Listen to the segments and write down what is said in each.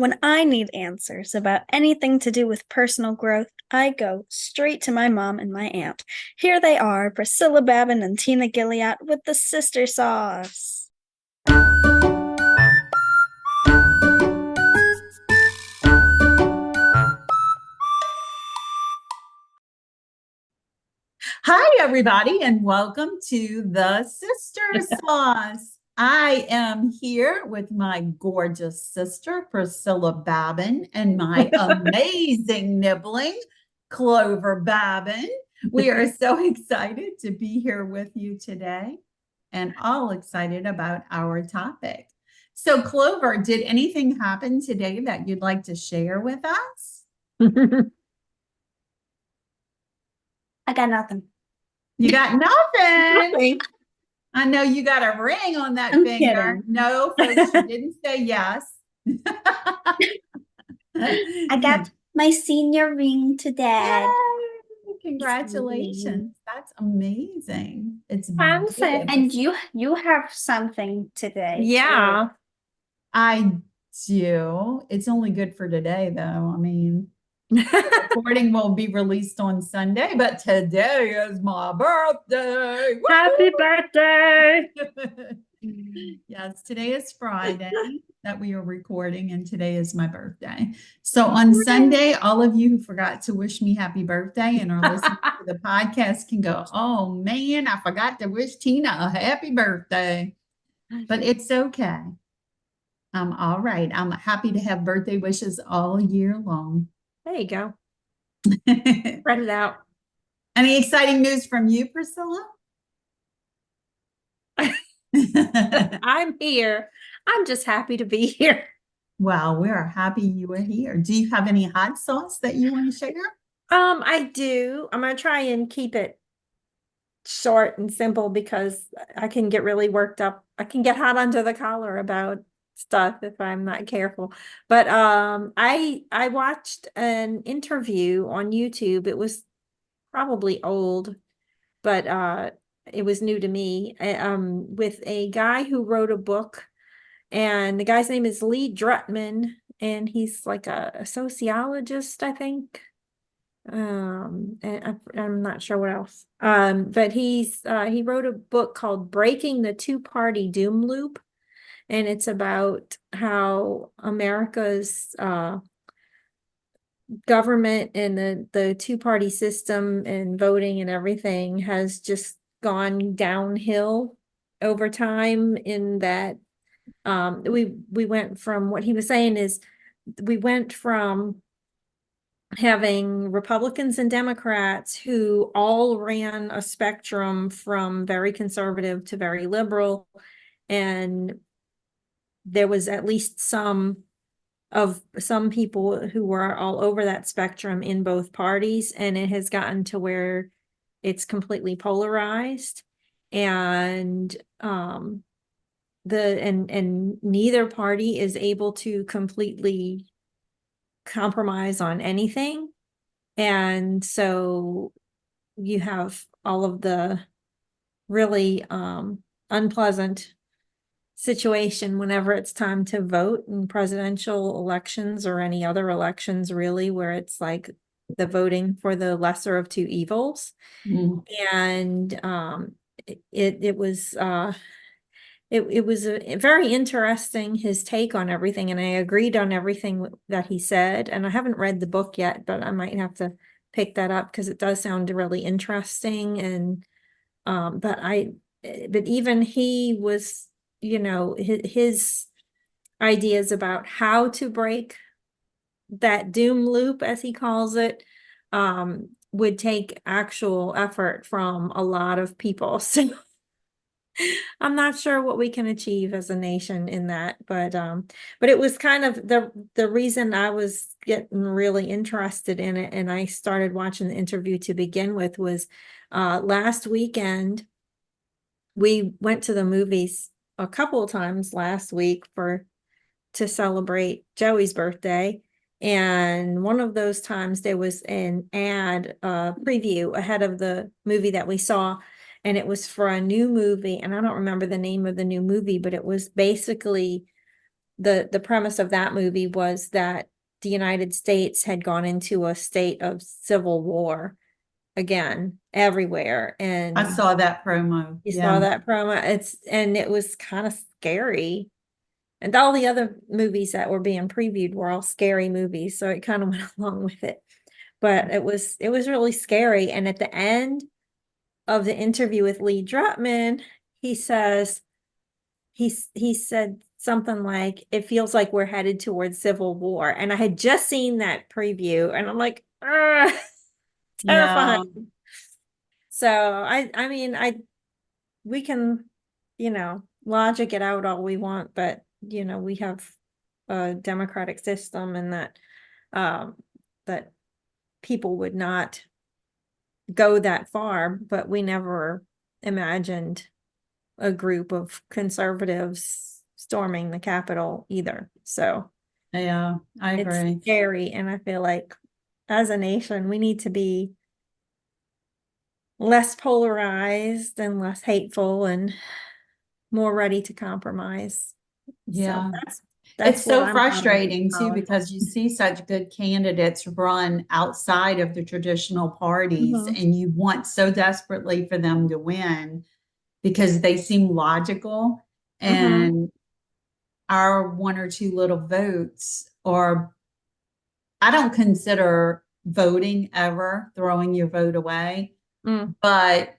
When I need answers about anything to do with personal growth, I go straight to my mom and my aunt. Here they are, Priscilla Babin and Tina Gilliatt with the sister sauce. Hi, everybody, and welcome to the Sister Sauce. I am here with my gorgeous sister, Priscilla Babin, and my amazing nibbling, Clover Babin. We are so excited to be here with you today and all excited about our topic. So, Clover, did anything happen today that you'd like to share with us? I got nothing. You got nothing. Nothing. I know you got a ring on that I'm finger. kidding. No, folks, she didn't say yes. I got my senior ring today. Yay, congratulations. That's amazing. It's Fancy. beautiful. And you have something today. Yeah. I do. It's only good for today, though. I mean, recording will be released on Sunday, but today is my birthday. Happy birthday. Yes, today is Friday that we are recording, and today is my birthday. So on Sunday, all of you who forgot to wish me happy birthday and are listening to the podcast can go, oh man, I forgot to wish Tina a happy birthday. But it's okay. I'm all right. I'm happy to have birthday wishes all year long. There you go. Spread it out. Any exciting news from you, Priscilla? I'm here. I'm just happy to be here. Well, we are happy you are here. Do you have any hot sauce that you want to share? I do. I'm gonna try and keep it short and simple because I can get really worked up. I can get hot under the collar about stuff if I'm not careful. But I watched an interview on YouTube. It was probably old, but it was new to me, with a guy who wrote a book, and the guy's name is Lee Drutman, and he's like a sociologist, I think. And I'm not sure what else. But he wrote a book called Breaking the Two-Party Doom Loop, and it's about how America's government and the two-party system and voting and everything has just gone downhill over time, in that we went from, what he was saying is, we went from having Republicans and Democrats who all ran a spectrum from very conservative to very liberal, and there was at least some people who were all over that spectrum in both parties, and it has gotten to where it's completely polarized, and neither party is able to completely compromise on anything. And so you have all of the really unpleasant situation whenever it's time to vote in presidential elections or any other elections, really, where it's like the voting for the lesser of two evils. And it was very interesting, his take on everything, and I agreed on everything that he said. And I haven't read the book yet, but I might have to pick that up because it does sound really interesting. And but even he was, his ideas about how to break that doom loop, as he calls it, would take actual effort from a lot of people. So I'm not sure what we can achieve as a nation in that, but it was kind of the reason I was getting really interested in it, and I started watching the interview to begin with was last weekend. We went to the movies a couple of times last week to celebrate Joey's birthday. And one of those times there was an ad preview ahead of the movie that we saw, and it was for a new movie, and I don't remember the name of the new movie, but it was basically the premise of that movie was that the United States had gone into a state of civil war again everywhere. And I saw that promo. you Yeah. saw that promo. And it was kind of scary. And all the other movies that were being previewed were all scary movies, so it kind of went along with it. But it was really scary. And at the end of the interview with Lee Drutman, he says, he said something like, it feels like we're headed towards civil war. And I had just seen that preview and I'm like, Yeah. terrifying. So I mean, we can, logic it out all we want, but we have a democratic system, and that people would not go that far, but we never imagined a group of conservatives storming the Capitol either. So Yeah, I agree. it's scary, and I feel like as a nation, we need to be less polarized and less hateful and more ready to compromise. Yeah. So that's It's what so I'm frustrating too, following. because you see such good candidates run outside of the traditional parties, Mhm. and you want so desperately for them to win because they seem logical. And our one or two little votes, or I don't consider voting ever throwing your vote away, Mm. but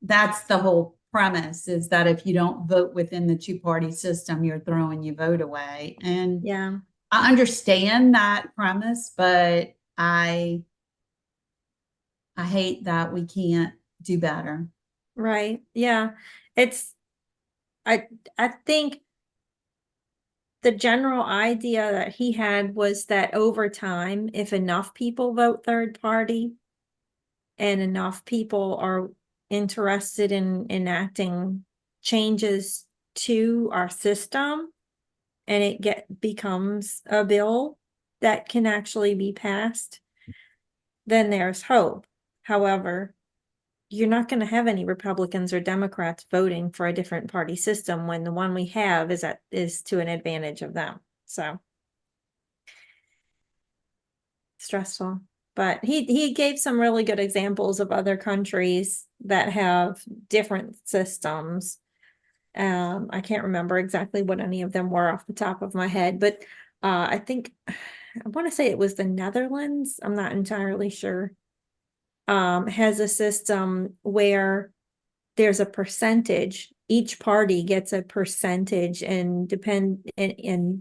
that's the whole premise, is that if you don't vote within the two-party system, you're throwing your vote away. And Yeah. I understand that premise, but I hate that we can't do better. Right. Yeah. It's I think the general idea that he had was that over time, if enough people vote third party and enough people are interested in enacting changes to our system, and it becomes a bill that can actually be passed, then there's hope. However, you're not going to have any Republicans or Democrats voting for a different party system when the one we have is to an advantage of them. So stressful. But he gave some really good examples of other countries that have different systems. I can't remember exactly what any of them were off the top of my head, but I think I want to say it was the Netherlands. I'm not entirely sure. Has a system where there's a percentage, each party gets a percentage and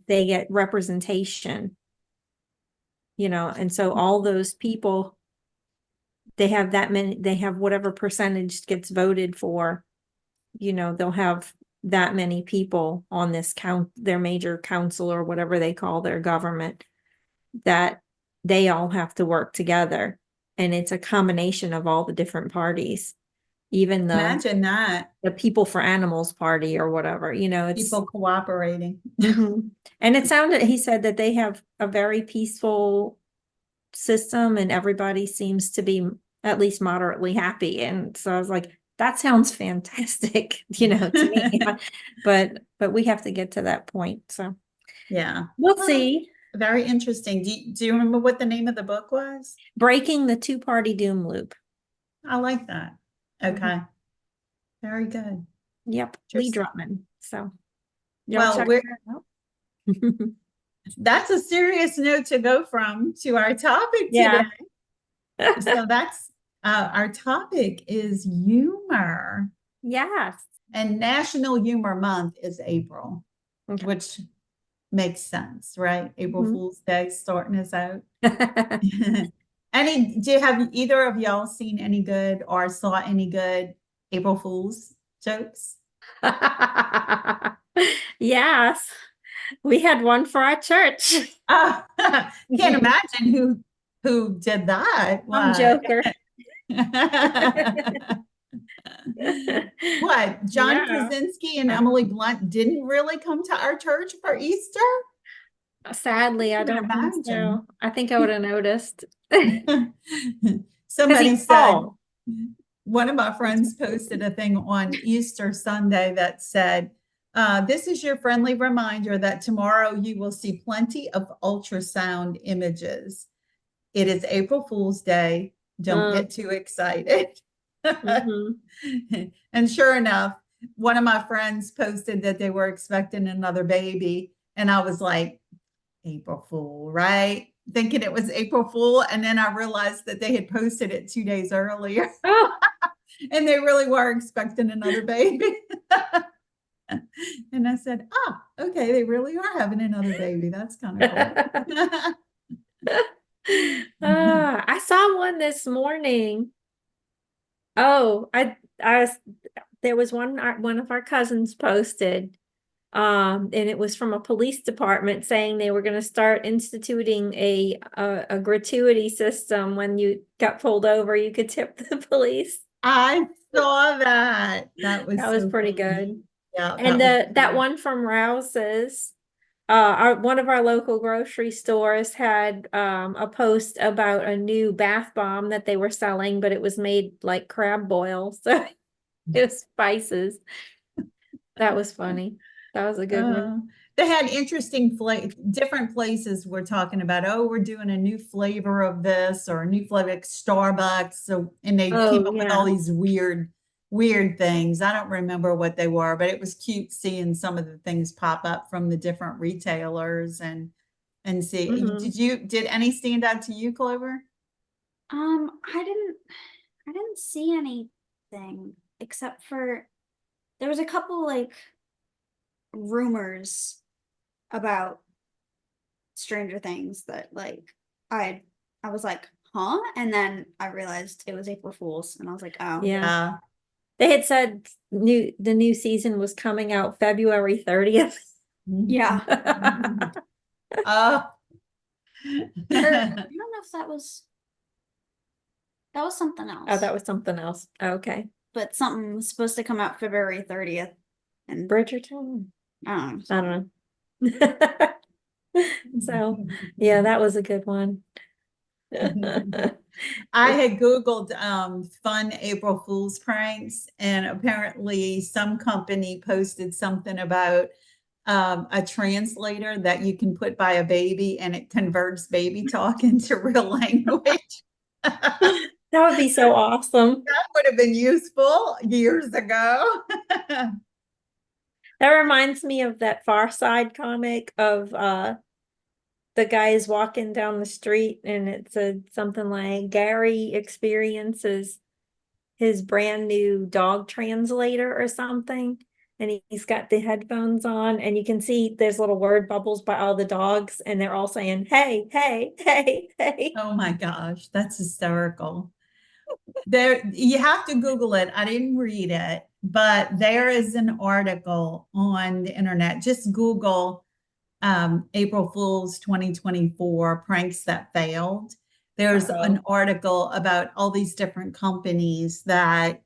they get representation, and so all those people, they have whatever percentage gets voted for, they'll have that many people on this their major council or whatever they call their government, that they all have to work together. And it's a combination of all the different parties, even Imagine that. the People for Animals Party or whatever, it's People cooperating. Mhm. And he said that they have a very peaceful system and everybody seems to be at least moderately happy. And so I was like, that sounds fantastic, to me. But we have to get to that point. So Yeah. we'll see. Very interesting. Do you remember what the name of the book was? Breaking the Two-Party Doom Loop. I like that. Okay. Very good. Yep. Lee Drutman. So y'all Well, check that out. that's a serious note to go from to our topic Yeah. today. So that's our topic is humor. Yes. And National Humor Month is April, Okay. which makes sense, right? April Mhm. Fool's Day starting us out. Have either of y'all seen any good or saw any good April Fool's jokes? Yes. We had one for our church. Can't imagine who did that. I'm Joker. What? John Yeah. Krasinski and Emily Blunt didn't really come to our church for Easter? Sadly, I don't think so. I think I would have noticed. Somebody he's said, tall. one of my friends posted a thing on Easter Sunday that said, This is your friendly reminder that tomorrow you will see plenty of ultrasound images. It is April Fool's Day. Don't get too excited. mhm. And sure enough, one of my friends posted that they were expecting another baby. And I was like, April Fool, right? Thinking it was April Fool. And then I realized that they had posted it 2 days earlier. Oh. And they really were expecting another baby. And I said, okay, they really are having another baby. That's kind of cool. I saw one this morning. Oh, there was one of our cousins posted, and it was from a police department saying they were going to start instituting a gratuity system. When you got pulled over, you could tip the police. I saw that. That was That was so pretty funny. good. Yeah, And that was that cool. one from Rouse's, one of our local grocery stores had a post about a new bath bomb that they were selling, but it was made like crab boil, so it was spices. That was funny. That was a good one. They had interesting different places were talking about, oh, we're doing a new flavor of this or a new flavor like Starbucks. So, and they came Oh up with all yeah. these weird things. I don't remember what they were, but it was cute seeing some of the things pop up from the different retailers and see. Mhm. Did any stand out to you, Clover? I didn't see anything except for there was a couple like rumors about Stranger Things that like I was like, huh? And then I realized it was April Fool's and I was like, oh. Yeah. Yeah. They had said the new season was coming out February 30th. Yeah. Oh. Or I don't know if that was something Oh, else. that was something else. Okay. But something was supposed to come out February 30th. And Bridgerton. I don't know. I don't know. So, yeah, that was a good one. I had Googled fun April Fool's pranks, and apparently some company posted something about a translator that you can put by a baby and it converts baby talk into real language. That That would be so awesome. would have been useful years ago. That reminds me of that Far Side comic of the guy is walking down the street and it said something like Gary experiences his brand new dog translator or something. And he's got the headphones on, and you can see there's little word bubbles by all the dogs, and they're all saying, hey, hey, hey, hey. Oh my gosh, that's hysterical. There, you have to Google it. I didn't read it, but there is an article on the internet. Just Google April Fool's 2024 pranks that failed. There's Uh-oh. an article about all these different companies that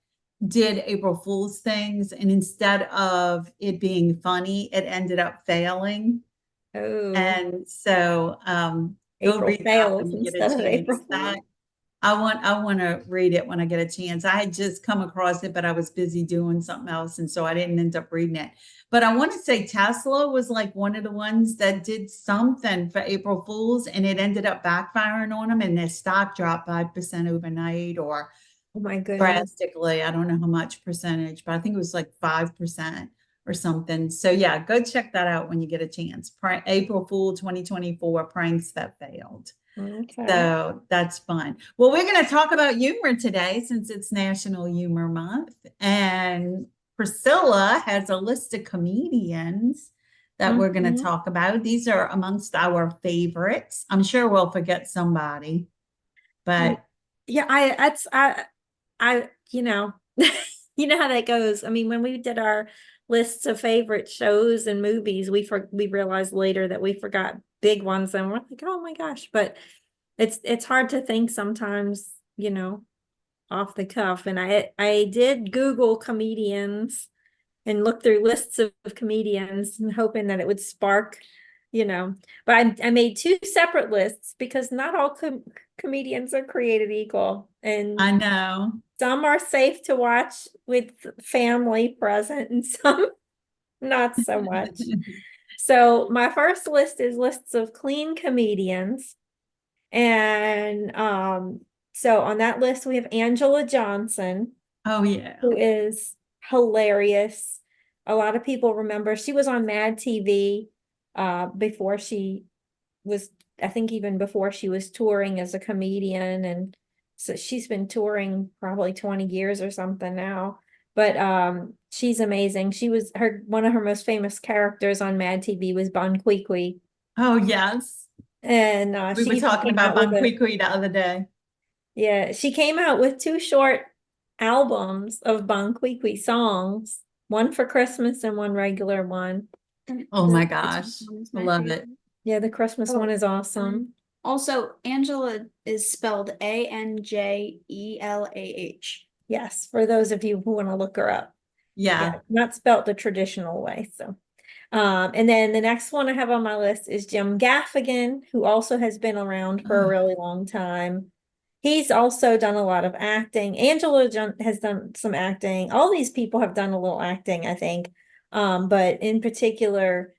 did April Fool's things, and instead of it being funny, it ended up failing. Oh, And so go April read that when fails you get a instead of April chance. Fool. I want to read it when I get a chance. I had just come across it, but I was busy doing something else, and so I didn't end up reading it. But I want to say Tesla was like one of the ones that did something for April Fools, and it ended up backfiring on them, and their stock dropped 5% overnight, or Oh my goodness. drastically. I don't know how much percentage, but I think it was like 5% or something. So yeah, go check that out when you get a chance. April Fool 2024 pranks that failed. Okay. So that's fun. Well, we're going to talk about humor today since it's National Humor Month. And Priscilla has a list of comedians that we're going to Mhm. talk about. These are amongst our favorites. I'm sure we'll forget somebody, but Yeah, you know, you know how that goes. I mean, when we did our lists of favorite shows and movies, we realized later that we forgot big ones, and we're like, oh my gosh! But it's hard to think sometimes, off the cuff. And I did Google comedians and look through lists of comedians and hoping that it would spark, but I made two separate lists because not all comedians are created equal, and I know. some are safe to watch with family present, and some not so much. So my first list is lists of clean comedians. And so on that list we have Angela Johnson, Oh, yeah. who is hilarious. A lot of people remember she was on Mad TV before she was, I think even before she was touring as a comedian. And so she's been touring probably 20 years or something now. But she's amazing. She was one of her most famous characters on Mad TV was Bon Qui. Oh, yes. And We she were even talking came about out with Bon Qui the other day. yeah, she came out with two short albums of Bon Qui songs, one for Christmas and one regular one. And Oh the my Christmas gosh. one is I my love it. favorite. Yeah, the Christmas Oh, one is awesome. Also, Angela is spelled Anjelah. Yes, for those of you who want to look her up. Yeah. Yeah, not spelled the traditional way. So, and then the next one I have on my list is Jim Gaffigan, who also has been around for a Oh, really long time. He's also done a lot of acting. Has done some acting. All these people have done a little acting, I think. But in particular,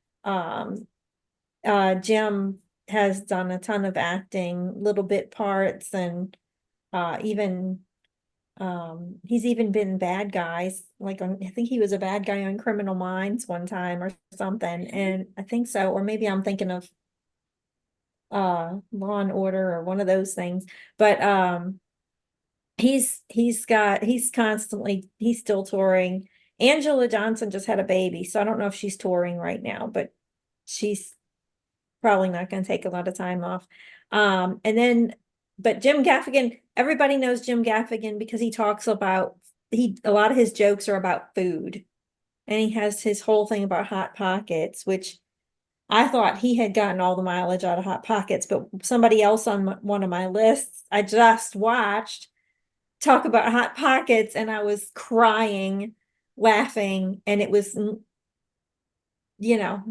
Jim has done a ton of acting, little bit parts, and even he's even been bad guys. Like I think he was a bad guy on Criminal Minds one time or something, and I think so. Or maybe I'm thinking of Law and Order or one of those things. But he's still touring. Angela Johnson just had a baby, so I don't know if she's touring right now, but she's probably not going to take a lot of time off. But Jim Gaffigan, everybody knows Jim Gaffigan because he talks about a lot of his jokes are about food. And he has his whole thing about Hot Pockets, which I thought he had gotten all the mileage out of Hot Pockets, but somebody else on one of my lists I just watched talk about Hot Pockets and I was crying, laughing, and it was, you know,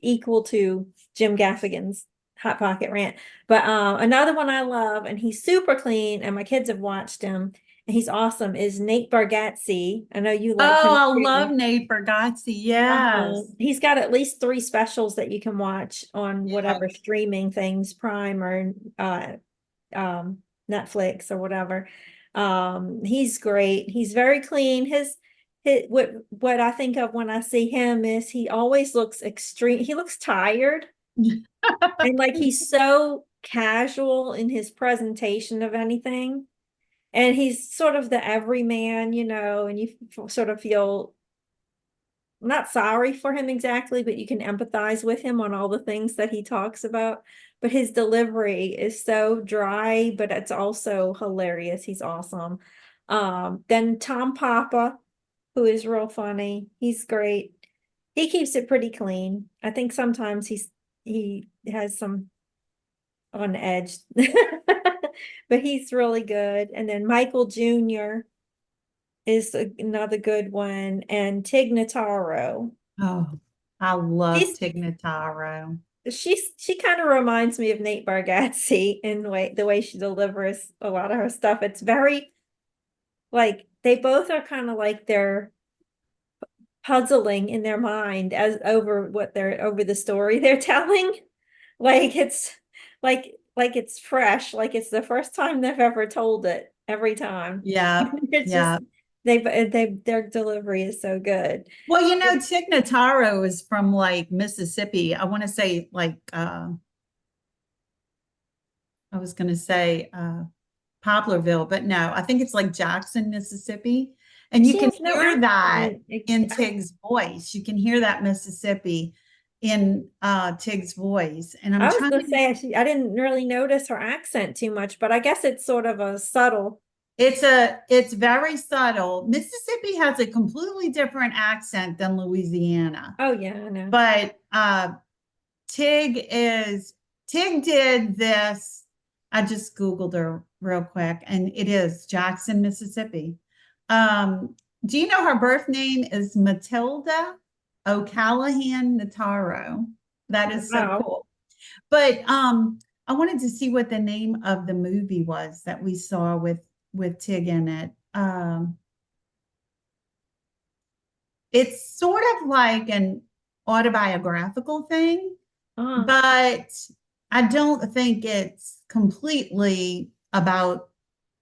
equal to Jim Gaffigan's Hot Pocket rant. But another one I love, and he's super clean, and my kids have watched him, and he's awesome, is Nate Bargatze. I know you like him I love too. Nate Bargatze. Yes. He's got at least 3 specials that you can watch on Yeah. whatever streaming things, Prime or um, Netflix or whatever. He's great. He's very clean. What I think of when I see him is he always looks extreme. He looks tired and like he's so casual in his presentation of anything. And he's sort of the everyman, and you sort of feel not sorry for him exactly, but you can empathize with him on all the things that he talks about. But his delivery is so dry, but it's also hilarious. He's awesome. Then Tom Papa, who is real funny. He's great. He keeps it pretty clean. I think sometimes he has some on edge, but he's really good. And then Michael Jr. is another good one, and Tig Notaro. Oh, I love She's Tig Notaro. she kind of reminds me of Nate Bargatze in the way she delivers a lot of her stuff. It's very like they both are kind of like they're puzzling in their mind as over the story they're telling. Like it's like it's fresh, like it's the first time they've ever told it every time. Yeah. It's Yeah. just their delivery is so good. Well, Tig Notaro is from like Mississippi. I want to say like I was going to say Poplarville, but no, I think it's like Jackson, Mississippi. And you She can has no hear that accent. in Tig's voice. You can hear that Mississippi in Tig's voice. And I'm I was trying gonna to, say I didn't really notice her accent too much, but I guess it's sort of a subtle. it's very subtle. Mississippi has a completely different accent than Louisiana. Oh yeah, I know. But Tig did this. I just Googled her real quick, and it is Jackson, Mississippi. Do you know her birth name is Matilda O'Callahan Notaro? That is so Wow. cool. But I wanted to see what the name of the movie was that we saw with Tig in it. it's sort of like an autobiographical thing, Uh, but I don't think it's completely about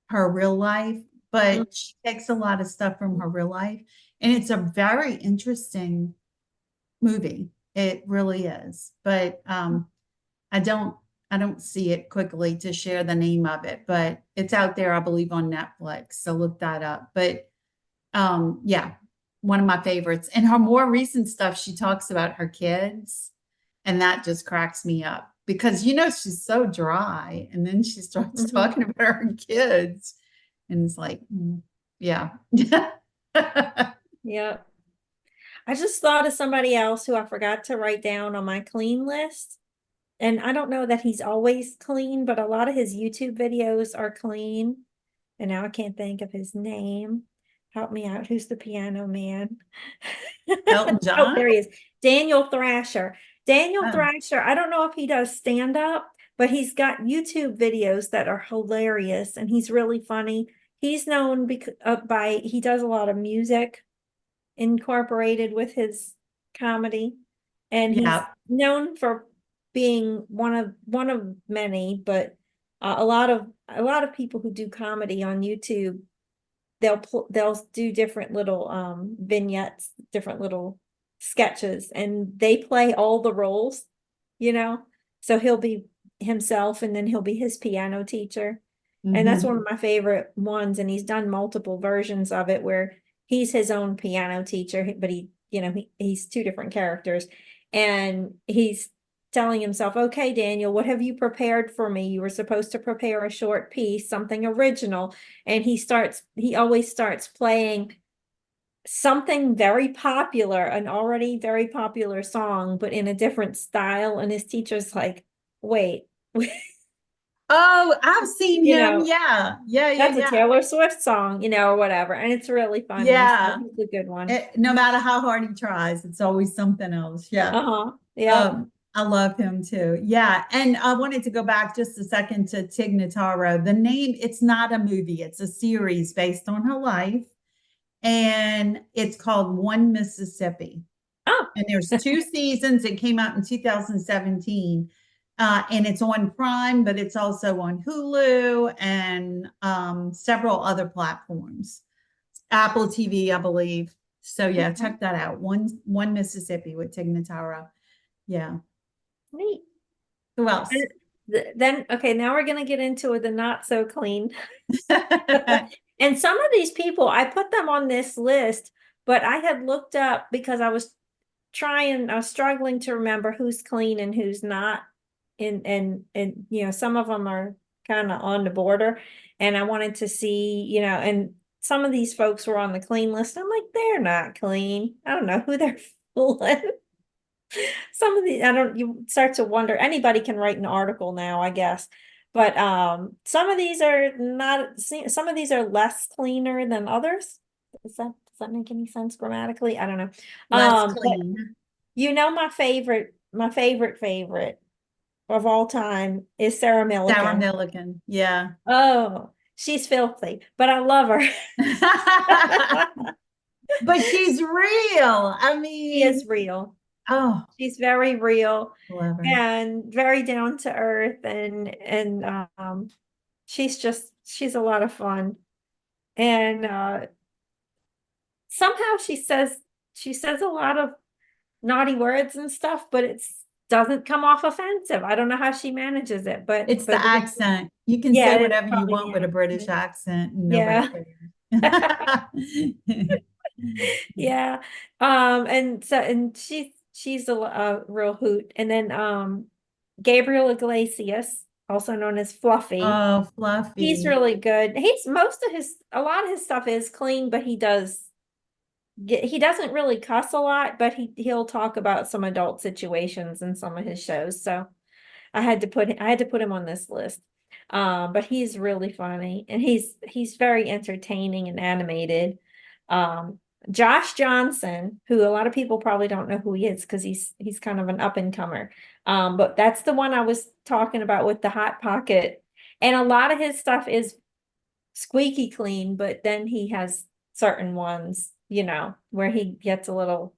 her real life, mm, but she takes a lot of stuff from her real life. And it's a very interesting movie. It really is. But I don't I don't see it quickly to share the name of it, but it's out there, I believe, on Netflix. So look that up. But yeah, one of my favorites. And her more recent stuff, she talks about her kids, and that just cracks me up because she's so dry, and then she starts mhm. talking about her kids, and it's like, yeah. Yeah. I just thought of somebody else who I forgot to write down on my clean list. And I don't know that he's always clean, but a lot of his YouTube videos are clean. And now I can't think of his name. Help me out. Who's the piano man? Elton Oh, John. there he is. Daniel Thrasher. Daniel Oh, Thrasher, I don't know if he does stand up, but he's got YouTube videos that are hilarious and he's really funny. He's known because he does a lot of music incorporated with his comedy, and he's yeah. known for being one of many, but a lot of people who do comedy on YouTube, they'll do different little vignettes, different little sketches, and they play all the roles, you know. So he'll be himself, and then he'll be his piano teacher. And that's one Mhm. of my favorite ones. And he's done multiple versions of it where he's his own piano teacher, but he's two different characters. And he's telling himself, okay, Daniel, what have you prepared for me? You were supposed to prepare a short piece, something original. And he always starts playing something very popular, an already very popular song, but in a different style. And his teacher's like, wait, Oh, I've seen you him. know, Yeah. Yeah, yeah, that's a yeah. Taylor Swift song, or whatever. And it's really funny. So Yeah. it's a good one. No matter how hard he tries, it's always something else. Yeah. Uh-huh. Yep. I love him too. Yeah. And I wanted to go back just a second to Tig Notaro. The name, it's not a movie, it's a series based on her life. And it's called One Mississippi. Oh, And there's two seasons. It came out in 2017. And it's on Prime, but it's also on Hulu and several other platforms. Apple TV, I believe. So yeah, okay. check that out. One Mississippi with Tig Notaro. Yeah. Neat. Who else? Then, okay, now we're going to get into the not so clean. And some of these people, I put them on this list, but I had looked up because I was struggling to remember who's clean and who's not. And some of them are kind of on the border. And I wanted to see, and some of these folks were on the clean list. I'm like, they're not clean. I don't know who they're fooling. Some of the, I don't, you start to wonder, anybody can write an article now, I guess. But some of these are not, some of these are less cleaner than others. Does that make any sense grammatically? I don't know. Less But clean. my favorite of all time is Sarah Sarah Millican. Milligan. Yeah. Oh, she's filthy, but I love her. But she's real. I She mean, is real. oh, She's very real love her. and very down to earth, and she's a lot of fun. And somehow she says a lot of naughty words and stuff, but it's doesn't come off offensive. I don't know how she manages it, but It's the accent. You can yeah, say it's whatever you probably want with a the British accent. accent and nobody Yeah. cares. Yeah. And she's a real hoot. And then Gabriel Iglesias, also known as Fluffy. Oh, He's Fluffy. really good. A lot of his stuff is clean, but he doesn't really cuss a lot, but he'll talk about some adult situations in some of his shows. So I had to put him on this list. But he's really funny and he's very entertaining and animated. Um, Josh Johnson, who a lot of people probably don't know who he is because he's kind of an up and comer. But that's the one I was talking about with the Hot Pocket. And a lot of his stuff is squeaky clean, but then he has certain ones you know, where he gets a little,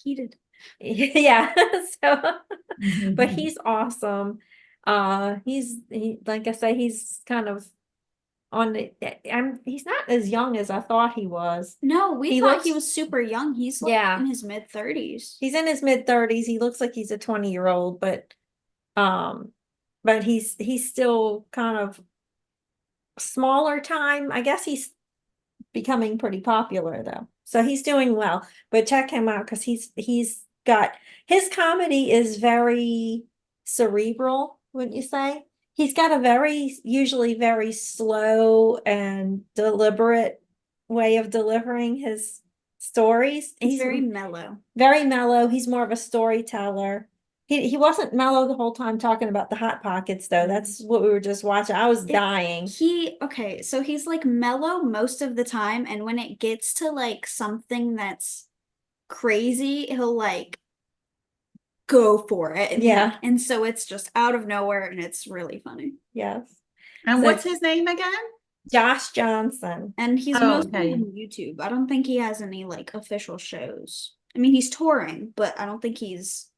Heated. yeah. So, but Mhm. he's awesome. Like I say, he's kind of on the, he's not as young as I thought he was. No, we He thought he looks, was super young. He's like yeah, in his mid-30s. he's in his mid-30s. He looks like he's a 20-year-old, um, but he's still kind of smaller time. I guess he's becoming pretty popular though. So he's doing well. But check him out because he's got his comedy is very cerebral, wouldn't you say? He's got a usually very slow and deliberate way of delivering his stories. It's He's very mellow. very mellow. He's more of a storyteller. He wasn't mellow the whole time talking about the Hot Pockets though. That's what we were just watching. I was dying. Okay, so he's like mellow most of the time, and when it gets to like something that's crazy, he'll like go for it. Yeah. And so it's just out of nowhere and it's really funny. Yes. And So what's his name again? Josh Johnson. And he's Oh, mostly okay. on YouTube. I don't think he has any like official shows. I mean, he's touring, but I don't think he's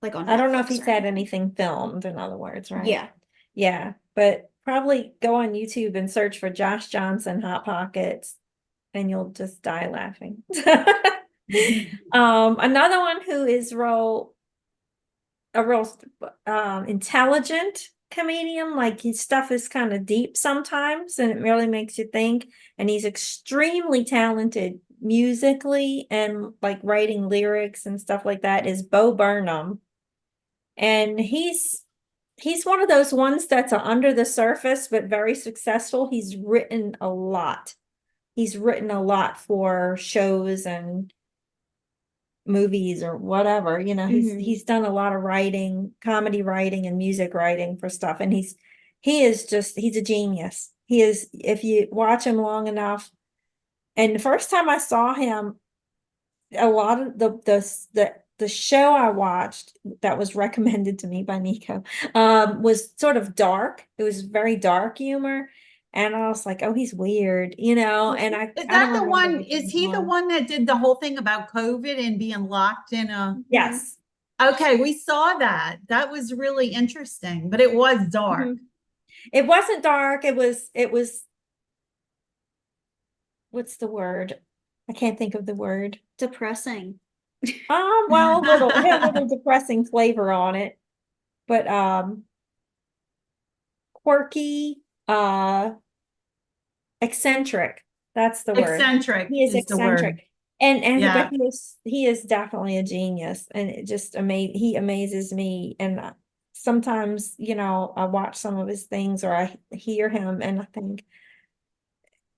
like on I don't know if Netflix he's or had anything. anything filmed, in other words, right? Yeah. Yeah, but probably go on YouTube and search for Josh Johnson Hot Pockets and you'll just die laughing. Another one who is a real intelligent comedian, like his stuff is kind of deep sometimes and it really makes you think. And he's extremely talented musically and like writing lyrics and stuff like that is Bo Burnham. And he's one of those ones that's under the surface but very successful. He's written a lot. He's written a lot for shows and movies or whatever, you know, he's done a lot of writing, comedy writing and music writing for stuff. And he's a genius. He is, if you watch him long enough. And the first time I saw him, a lot of the show I watched that was recommended to me by Nico was sort of dark. It was very dark humor. And I was like, oh, he's weird, you know, and Is I don't that the remember one? which Is he the one. one that did the whole thing about COVID and being locked in a? Yes. Okay, we saw that. That was really interesting, but it was dark. Mhm. It wasn't dark. It was, what's the word? I can't think of the word. Depressing. Well, it had a little depressing flavor on it, but quirky, eccentric. That's the word. Eccentric He is is the word. eccentric. But Yeah. he is definitely a genius and it just he amazes me. And sometimes, you know, I watch some of his things or I hear him and I think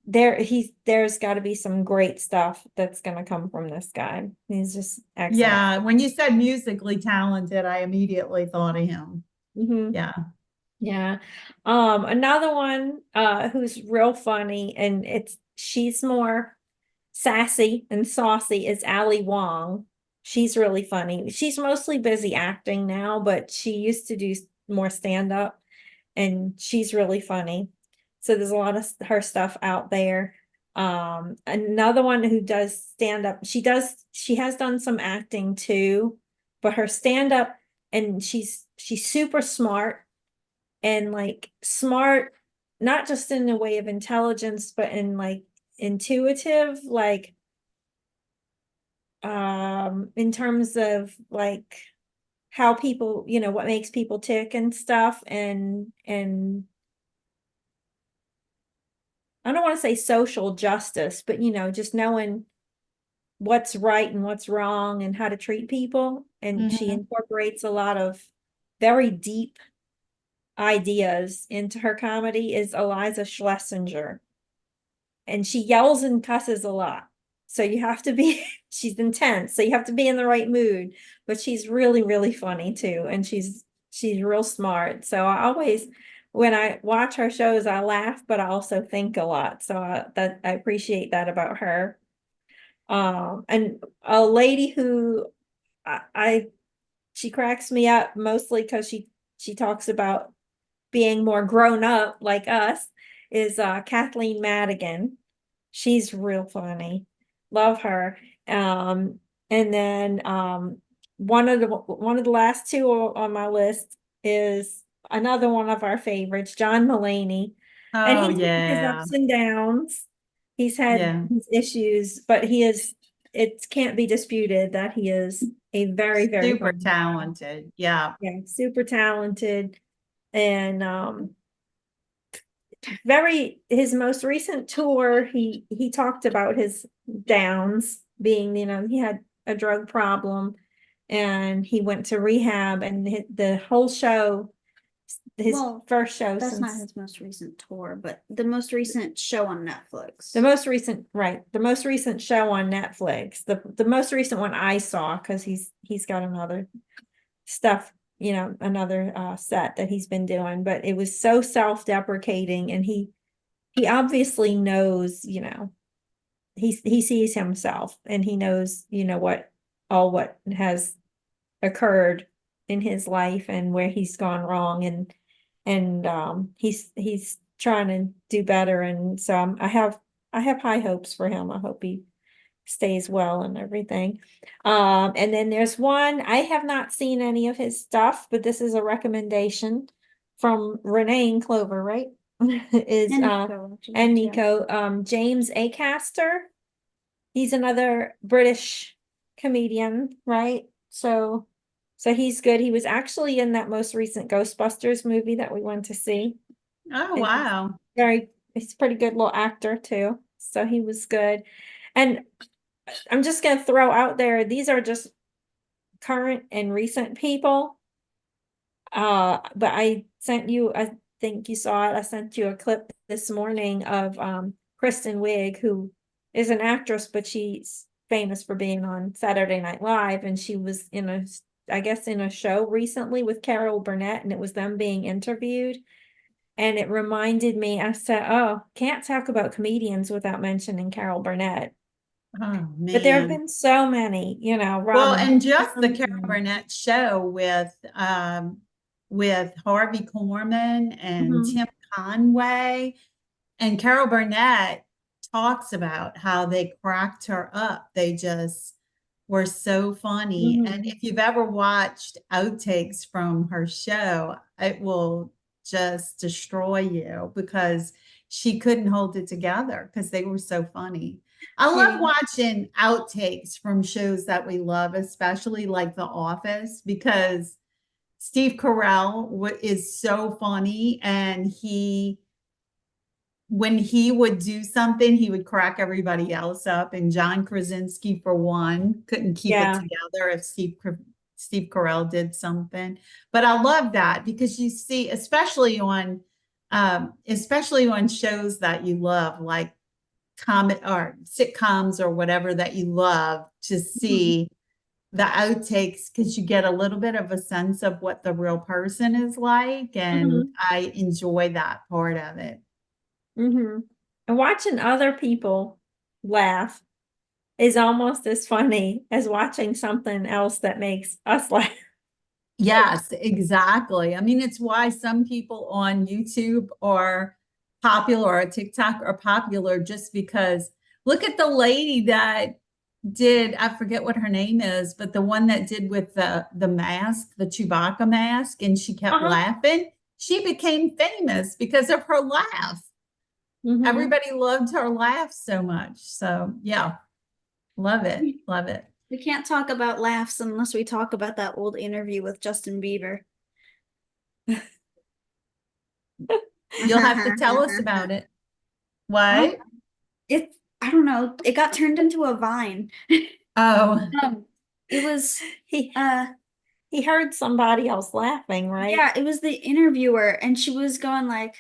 there's got to be some great stuff that's going to come from this guy. He's just excellent. Yeah. When you said musically talented, I immediately thought of him. Mhm. Yeah. Yeah. Another one who's real funny and she's more sassy and saucy is Ali Wong. She's really funny. She's mostly busy acting now, but she used to do more stand-up and she's really funny. So there's a lot of her stuff out there. Another one who does stand-up, she has done some acting too, but her stand-up and she's super smart and like smart, not just in the way of intelligence, but in like intuitive, like in terms of like how people, you know, what makes people tick and stuff and I don't want to say social justice, but you know, just knowing what's right and what's wrong and how to treat people. And she Mhm. incorporates a lot of very deep ideas into her comedy is Eliza Schlesinger. And she yells and cusses a lot. So you have to be, she's intense. So you have to be in the right mood, but she's really, really funny too. And she's real smart. So I always, when I watch her shows, I laugh, but I also think a lot. So I appreciate that about her. And a lady who I she cracks me up mostly because she talks about being more grown up like us is Kathleen Madigan. She's real funny. love her. And then one of the last two on my list is another one of our favorites, John Mulaney. And Oh, he's had his yeah. ups and downs. He's had Yeah. his issues, but it can't be disputed that he is a very, very Super funny guy. talented. Yeah. Yeah, super talented. And his most recent tour, he talked about his downs being, he had a drug problem and he went to rehab, and the whole show, his Well, first show That's not since his most recent tour, but the most recent show on Netflix. the most recent show on Netflix, the most recent one I saw, because he's got another stuff, another set that he's been doing, but it was so self-deprecating, and he obviously knows, he sees himself, and he knows, what has occurred in his life and where he's gone wrong, and he's trying to do better, and so I have high hopes for him. I hope he stays well and everything. And then there's one, I have not seen any of his stuff, but this is a recommendation from Renee and Clover, right? Is And Nico, actually, and too. Nico, James Acaster. He's another British comedian, right? So he's good. He was actually in that most recent Ghostbusters movie that we went to see. Oh, And wow. he's a pretty good little actor too. So he was good. And I'm just gonna throw out there, these are just current and recent people. But I think you saw it. I sent you a clip this morning of Kristen Wiig, who is an actress, but she's famous for being on Saturday Night Live, and she was I guess in a show recently with Carol Burnett, and it was them being interviewed. And it reminded me, I said, oh, can't talk about comedians without mentioning Carol Burnett. Oh, But there have man. been so many, Well, Robin and just the Williams Carol and Burnett show with Harvey Korman and Mhm, Tim Conway. And Carol Burnett talks about how they cracked her up. They just were so funny. And mhm, if you've ever watched outtakes from her show, it will just destroy you because she couldn't hold it together because they were so funny. I love Yeah. watching outtakes from shows that we love, especially like The Office, because Steve Carell is so funny, and when he would do something, he would crack everybody else up. And John Krasinski, for one, couldn't keep it yeah. together if Steve Carell did something. But I love that because you see, especially on shows that you love, like comet or sitcoms or whatever that you love, to Mhm, see the outtakes because you get a little bit of a sense of what the real person is like. And mhm, I enjoy that part of it. mhm. And watching other people laugh is almost as funny as watching something else that makes us laugh. Yes, exactly. I mean, it's why some people on YouTube are popular, or TikTok are popular, just because look at the lady that did, I forget what her name is, but the one that did with the mask, the Chewbacca mask, and she kept Uh-huh. laughing. She became famous because of her laugh. Hmm. Everybody loved her laugh so much. So yeah, love it. Love it. We can't talk about laughs unless we talk about that old interview with Justin Bieber. You'll have to tell us about it. Um, What? it I don't know. It got turned into a vine. Oh, Um, it was He uh he heard somebody else laughing, right? yeah, it was the interviewer, and she was going like,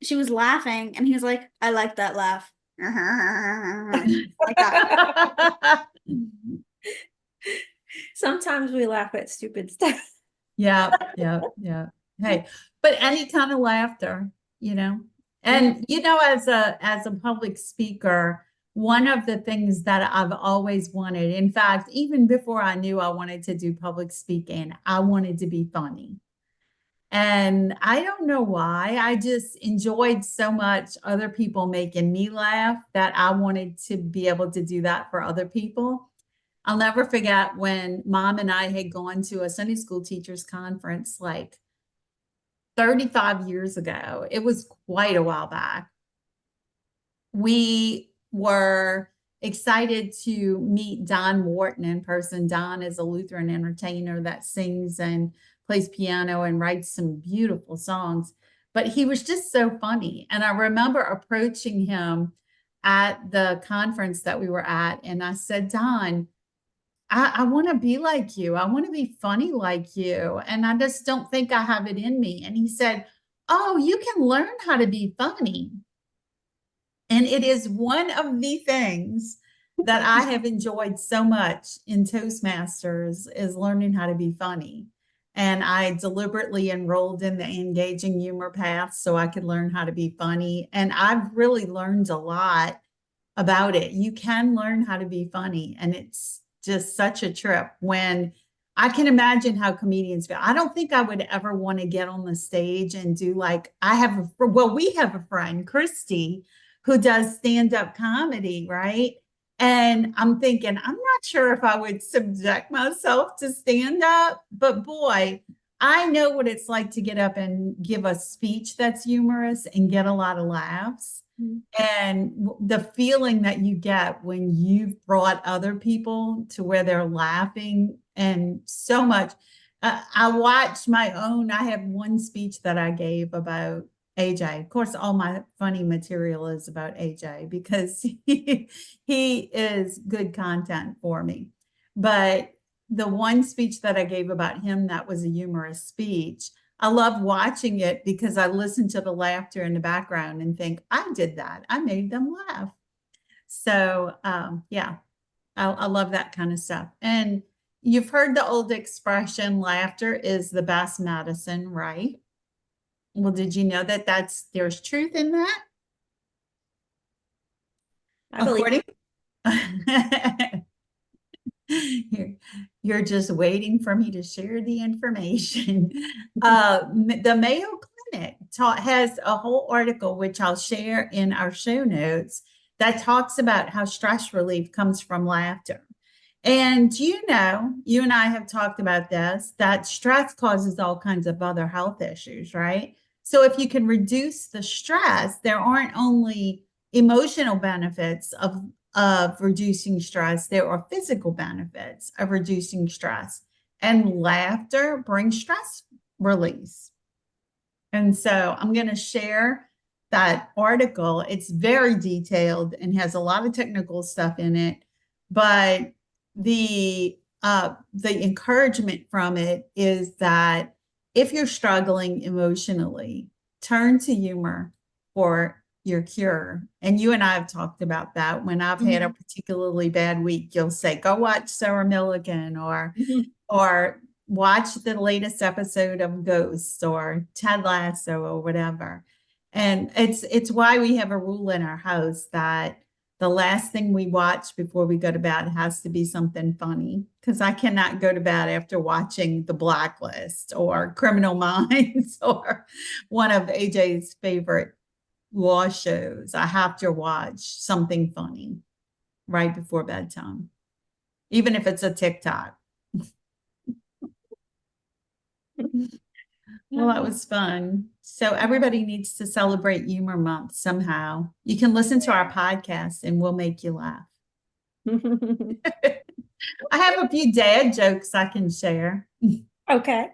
she was laughing, and he was like, I like that laugh. Like that. Sometimes we laugh at stupid stuff. yeah, yeah, yeah. Hey, but any kind of laughter, you know. Yeah. And as a public speaker, one of the things that I've always wanted, in fact, even before I knew I wanted to do public speaking, I wanted to be funny. And I don't know why. I just enjoyed so much other people making me laugh that I wanted to be able to do that for other people. I'll never forget when Mom and I had gone to a Sunday school teachers conference like 35 years ago. It was quite a while back. We were excited to meet Don Wharton in person. Don is a Lutheran entertainer that sings and plays piano and writes some beautiful songs, but he was just so funny. And I remember approaching him at the conference that we were at, and I said, Don, I want to be like you. I want to be funny like you. And I just don't think I have it in me. And he said, oh, you can learn how to be funny. And it is one of the things that I have enjoyed so much in Toastmasters is learning how to be funny. And I deliberately enrolled in the engaging humor path so I could learn how to be funny. And I've really learned a lot about it. You can learn how to be funny, and it's just such a trip when I can imagine how comedians feel. I don't think I would ever want to get on the stage and do like we have a friend, Christy, who does stand-up comedy, right? And I'm thinking, I'm not sure if I would subject myself to stand up, but boy, I know what it's like to get up and give a speech that's humorous and get a lot of laughs. And the feeling that you get when you've brought other people to where they're laughing and so much. I watched my own, I have one speech that I gave about AJ. Of course, all my funny material is about AJ because he is good content for me. But the one speech that I gave about him that was a humorous speech, I love watching it because I listen to the laughter in the background and think, I did that. I made them laugh. So yeah, I love that kind of stuff. And you've heard the old expression, laughter is the best medicine, right? Well, did you know that there's truth in that? I believe. According, you're just waiting for me to share the information. The Mayo Clinic has a whole article, which I'll share in our show notes, that talks about how stress relief comes from laughter. And you know, you and I have talked about this, that stress causes all kinds of other health issues, right? So if you can reduce the stress, there aren't only emotional benefits of reducing stress, there are physical benefits of reducing stress. And laughter brings stress release. And so I'm going to share that article. It's very detailed and has a lot of technical stuff in it, but the encouragement from it is that if you're struggling emotionally, turn to humor for your cure. And you and I have talked about that. When I've had a particularly bad week, you'll say, go watch Sarah Milligan or watch the latest episode of Ghosts or Ted Lasso or whatever. And it's why we have a rule in our house that the last thing we watch before we go to bed has to be something funny, because I cannot go to bed after watching The Blacklist or Criminal Minds or one of AJ's favorite law shows. I have to watch something funny right before bedtime, even if it's a TikTok. Well, that was fun. So everybody needs to celebrate Humor Month somehow. You can listen to our podcast and we'll make you laugh. I have a few dad jokes I can share. Okay.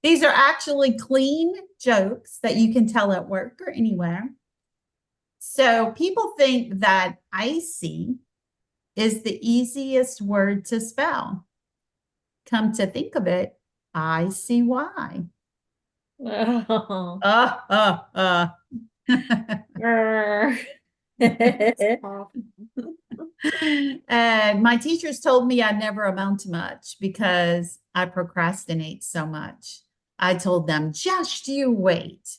These are actually clean jokes that you can tell at work or anywhere. So people think that icy is the easiest word to spell. Come to think of it, I see why. Oh. And my teachers told me I never amount to much because I procrastinate so much. I told them, just you wait.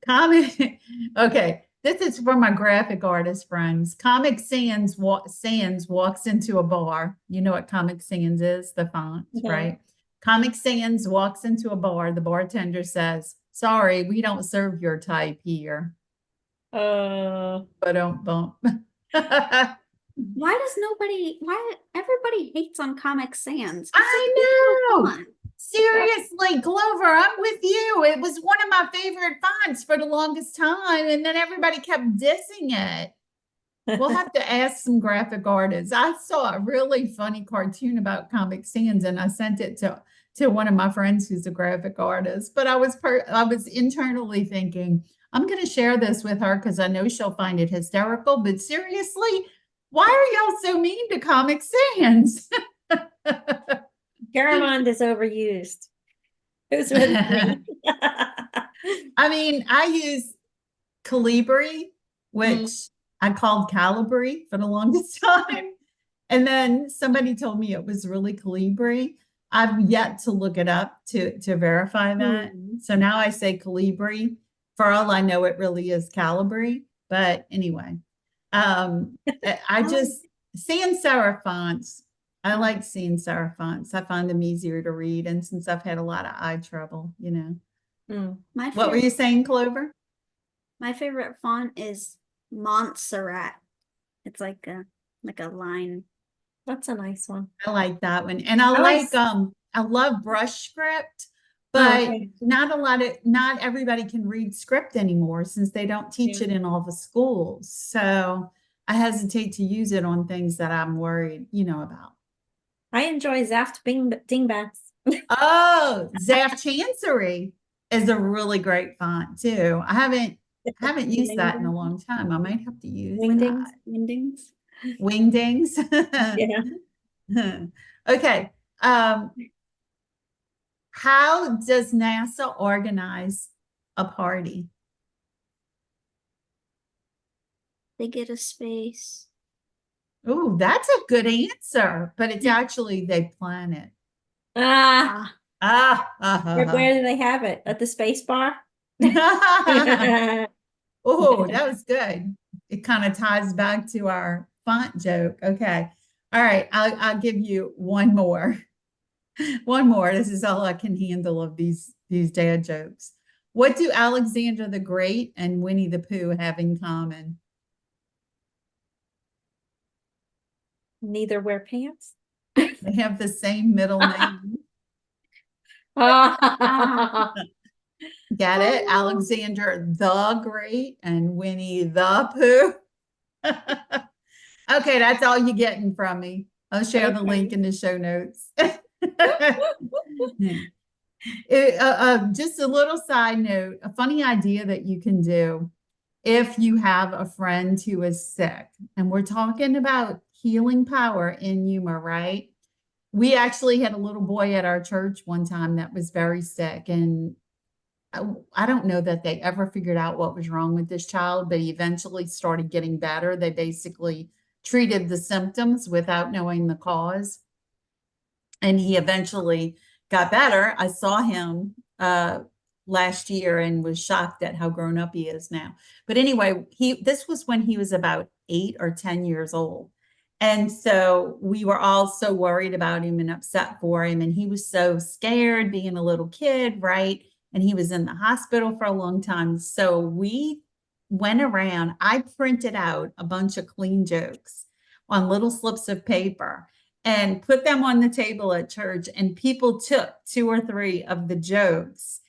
Comment. Okay. This is for my graphic artist friends. Comic Sans walks into a bar. You know what Comic Sans is? The font, right? Comic Sans walks into a bar. The bartender says, "Sorry, we don't serve your type here." But don't bump. Why everybody hates on Comic Sans? I know. Fun. Seriously, Glover, I'm with you. It was one of my favorite fonts for the longest time, and then everybody kept dissing it. We'll have to ask some graphic artists. I saw a really funny cartoon about Comic Sans, and I sent it to one of my friends who's a graphic artist. But I was internally thinking, I'm going to share this with her because I know she'll find it hysterical. But seriously, why are y'all so mean to Comic Sans? Garamond is overused. Who's with me? I mean, I use Calibri, which I called Calibri for the longest time. And then somebody told me it was really Calibri. I've yet to look it up to verify that. So now I say Calibri. For all I know, it really is Calibri. But anyway, I just sans serif fonts. I like sans serif fonts. I find them easier to read. And since I've had a lot of eye trouble, you know. What were you saying, Clover? My favorite font is Montserrat. It's like a line. That's a nice one. I like that one. And I love brush script, but not everybody can read script anymore since they don't teach it in all the schools. So I hesitate to use it on things that I'm worried, about. I enjoy Zaft Dingbats. Oh, Zaft Chancery is a really great font too. I haven't used that in a long time. I might have to use Wingdings. Wingdings. Yeah. Okay. How does NASA organize a party? They get a space. Oh, that's a good answer, but it's actually they plan it. Where do they have it? At the space bar? Oh, that was good. It kind of ties back to our font joke. Okay. All right. I'll give you one more. One more. This is all I can handle of these dad jokes. What do Alexander the Great and Winnie the Pooh have in common? Neither wear pants. They have the same middle name. Get it? Alexander the Great and Winnie the Pooh. Okay, that's all you're getting from me. I'll share the link in the show notes. Just a little side note, a funny idea that you can do if you have a friend who is sick, and we're talking about healing power in humor, right? We actually had a little boy at our church one time that was very sick, and I don't know that they ever figured out what was wrong with this child, but he eventually started getting better. They basically treated the symptoms without knowing the cause. And he eventually got better. I saw him last year and was shocked at how grown up he is now. But anyway, this was when he was about 8 or 10 years old. And so we were all so worried about him and upset for him. And he was so scared being a little kid, right? And he was in the hospital for a long time. So we went around, I printed out a bunch of clean jokes on little slips of paper and put them on the table at church. And people took 2 or 3 of the jokes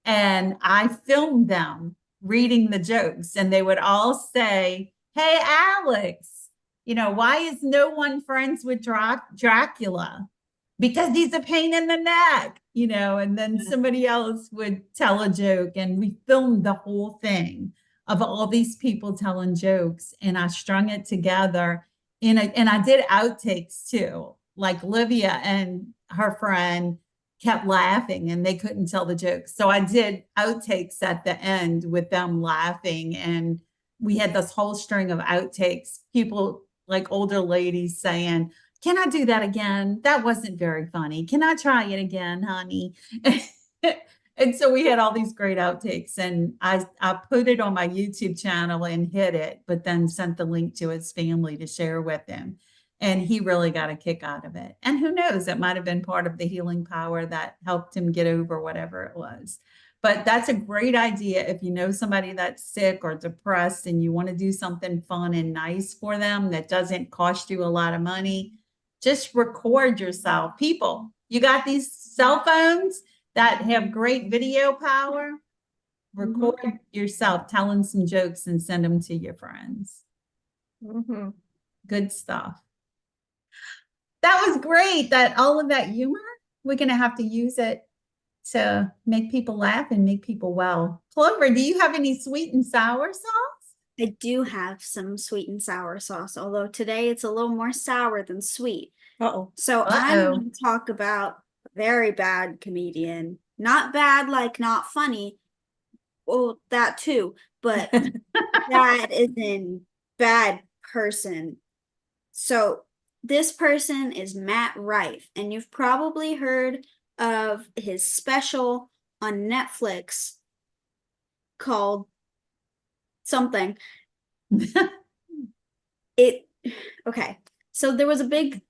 and I filmed them reading the jokes. And they would all say, "Hey, Alex, why is no one friends with Dracula? Because he's a pain in the neck," and then somebody else would tell a joke, and we filmed the whole thing of all these people telling jokes, and I strung it together and I did outtakes too. Like Livia and her friend kept laughing and they couldn't tell the jokes. So I did outtakes at the end with them laughing, and we had this whole string of outtakes, people like older ladies saying, "Can I do that again? That wasn't very funny. Can I try it again, honey?" And so we had all these great outtakes, and I put it on my YouTube channel and hid it, but then sent the link to his family to share with him. And he really got a kick out of it. And who knows, it might have been part of the healing power that helped him get over whatever it was. But that's a great idea if you know somebody that's sick or depressed and you want to do something fun and nice for them that doesn't cost you a lot of money. Just record yourself. People, you got these cell phones that have great video power. Record yourself telling some jokes and send them to your friends. Good stuff. That was great. That all of that humor, we're going to have to use it to make people laugh and make people well. Clover, do you have any sweet and sour sauce? I do have some sweet and sour sauce, although today it's a little more sour than sweet. So I'm going to talk about a very bad comedian. Not bad, like not funny. Well, that too, but that is in bad person. So this person is Matt Rife, and you've probably heard of his special on Netflix called something. Okay. So there was a big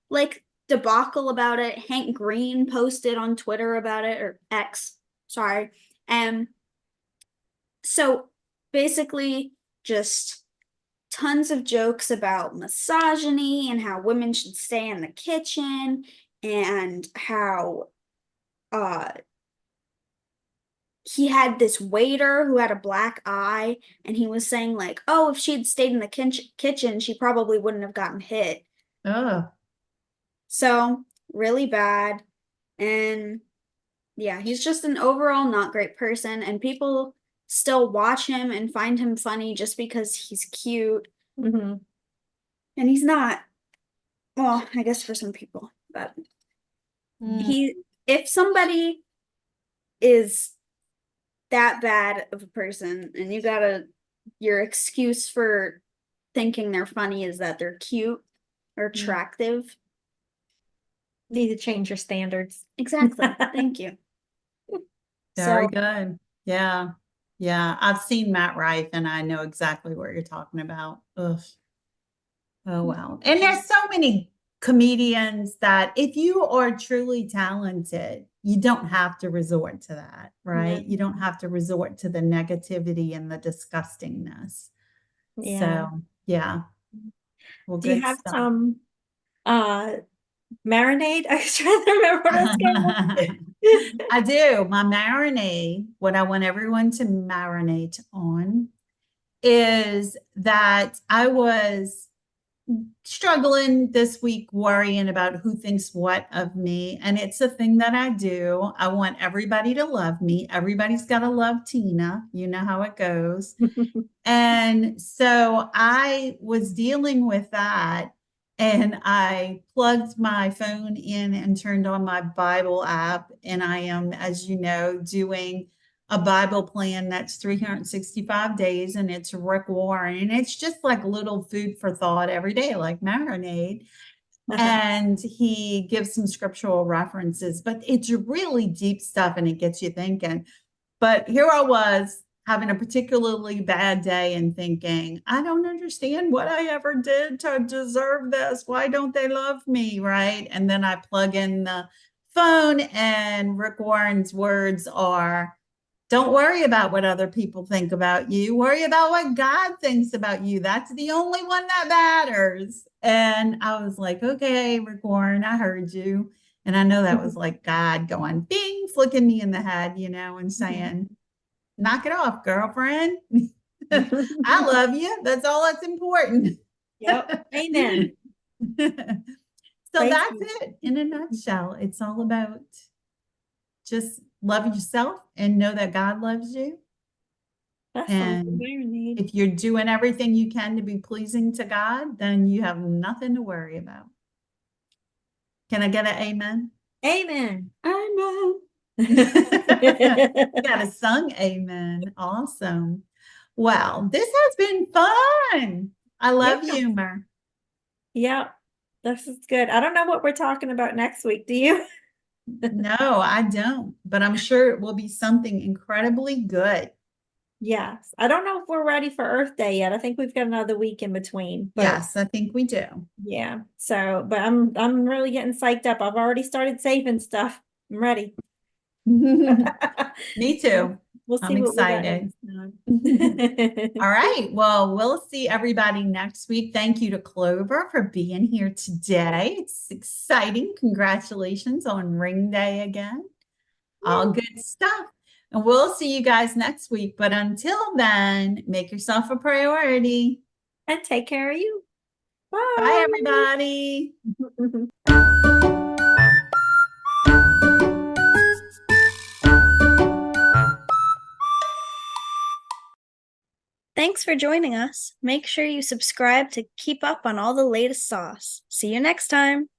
debacle about it. Hank Green posted on Twitter about it, or X, sorry. And so basically just tons of jokes about misogyny and how women should stay in the kitchen and how he had this waiter who had a black eye, and he was saying like, oh, if she'd stayed in the kitchen, she probably wouldn't have gotten hit. So really bad. And yeah, he's just an overall not great person, and people still watch him and find him funny just because he's cute. And he's not, well, I guess for some people, but if somebody is that bad of a person and your excuse for thinking they're funny is that they're cute or attractive, need to change your standards. Exactly. Thank you. Very good. Yeah. I've seen Matt Rife and I know exactly what you're talking about. Ugh. Oh, wow. And there's so many comedians that if you are truly talented, you don't have to resort to that, right? You don't have to resort to the negativity and the disgustingness. So, yeah. Well, do you have some marinade? I was trying to remember what I was going I do. My marinade, what I want everyone to marinate on is that I was struggling this week worrying about who thinks what of me. And it's a thing that I do. I want everybody to love me. Everybody's got to love Tina. You know how it goes. And so I was dealing with that. And I plugged my phone in and turned on my Bible app. And I am, as you know, doing a Bible plan that's 365 days, and it's Rick Warren. And it's just like little food for thought every day, like marinade. And he gives some scriptural references, but it's really deep stuff and it gets you thinking. But here I was having a particularly bad day and thinking, I don't understand what I ever did to deserve this. Why don't they love me? Right. And then I plug in the phone and Rick Warren's words are, don't worry about what other people think about you. Worry about what God thinks about you. That's the only one that matters. And I was like, okay, Rick Warren, I heard you. And I know that was like God going, bing, flicking me in the head, and saying, knock it off, girlfriend. I love you. That's all that's important. Yep. Amen. So that's it in a nutshell. It's all about just love yourself and know that God loves you. And if you're doing everything you can to be pleasing to God, then you have nothing to worry about. Can I get an amen? Amen. Amen. You got a sung amen. Awesome. Well, this has been fun. I love humor. Yeah, this is good. I don't know what we're talking about next week. Do you? No, I don't, but I'm sure it will be something incredibly good. Yes. I don't know if we're ready for Earth Day yet. I think we've got another week in between, but Yes, I think we do. yeah. So, but I'm really getting psyched up. I've already started saving stuff. I'm ready. Me too. We'll I'm see what we got excited. next All time. right. Well, we'll see everybody next week. Thank you to Clover for being here today. It's exciting. Congratulations on Ring Day again. All good stuff. And we'll see you guys next week. But until then, make yourself a priority. And take care of you. Bye, Bye. everybody. Thanks for joining us. Make sure you subscribe to keep up on all the latest sauce. See you next time.